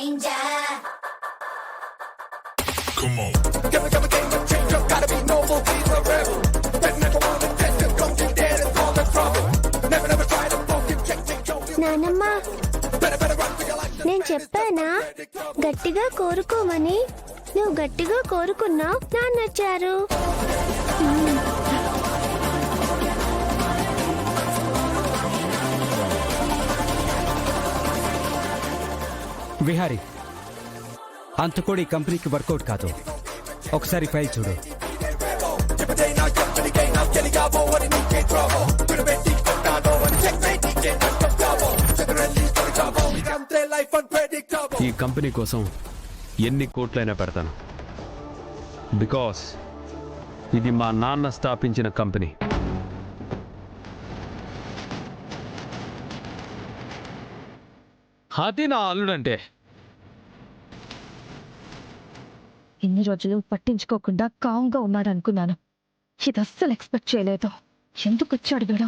changer. Come on. Give a game changer, gotta be noble, be the rebel. That never wanna test it, don't you dare to fall in trouble. Never try to focus, check, నానమ్మ better run for your life. నేను చెప్పానా గట్టిగా కోరుకోమని? నువ్వు గట్టిగా కోరుకున్నావు, నాన్న వచ్చారు. విహారీ, అంత కూడా ఈ కంపెనీకి వర్కౌట్ కాదు. ఒకసారి ఫైల్ చూడు. ఈ కంపెనీ కోసం ఎన్ని కోట్లైనా పెడతాను. బికాస్ ఇది మా నాన్న స్థాపించిన కంపెనీ. అది నా అల్లుడంటే. ఇన్ని రోజులు పట్టించుకోకుండా కామ్గా ఉన్నాడు అనుకున్నాను. ఇది అస్సలు ఎక్స్పెక్ట్ చేయలేదు. ఎందుకు వచ్చాడు వీడు?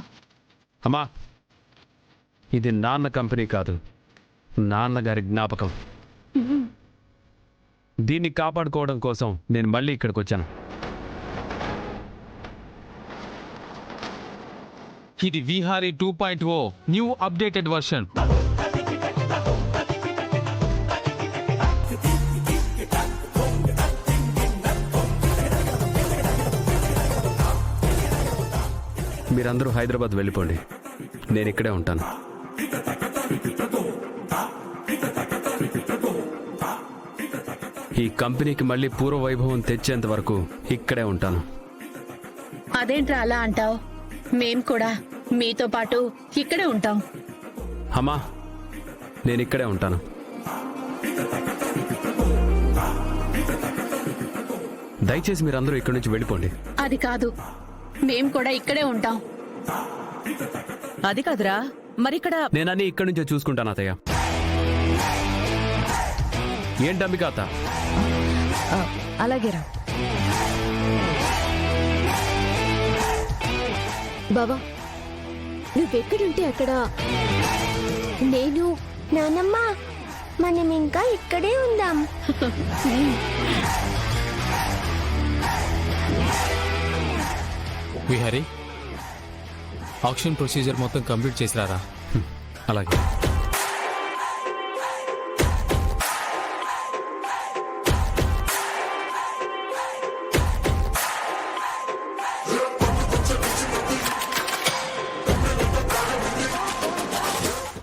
అమ్మా, ఇది నాన్న కంపెనీ కాదు, నాన్నగారి జ్ఞాపకం. దీన్ని కాపాడుకోవడం కోసం నేను మళ్ళీ ఇక్కడికి వచ్చాను. ఇది విహారీ 2.0 న్యూ అప్డేటెడ్ వర్షన్. మీరందరూ హైదరాబాద్ వెళ్ళిపోండి, నేను ఇక్కడే ఉంటాను. ఈ కంపెనీకి మళ్ళీ పూర్వ వైభవం తెచ్చేంత వరకు ఇక్కడే ఉంటాను. అదేంట్రా అలా అంటావు? మేం కూడా మీతో పాటు ఇక్కడే ఉంటాం. అమ్మా, నేను ఇక్కడే ఉంటాను. దయచేసి మీరందరూ ఇక్కడి నుంచి వెళ్ళిపోండి. అది కాదు, మేం కూడా ఇక్కడే ఉంటాం. అది కాదురా, మరిక్కడ నేనన్నీ ఇక్కడి నుంచే చూసుకుంటాను అత్తయ్య. ఏంటి అంబికా అత్త? అలాగేరా బాబా, నువ్వెక్కడుంటే అక్కడ నేను. నానమ్మ, మనం ఇంకా ఇక్కడే ఉందాం. విహారీ, ఆక్షన్ ప్రొసీజర్ మొత్తం కంప్లీట్ చేసిరారా? అలాగే.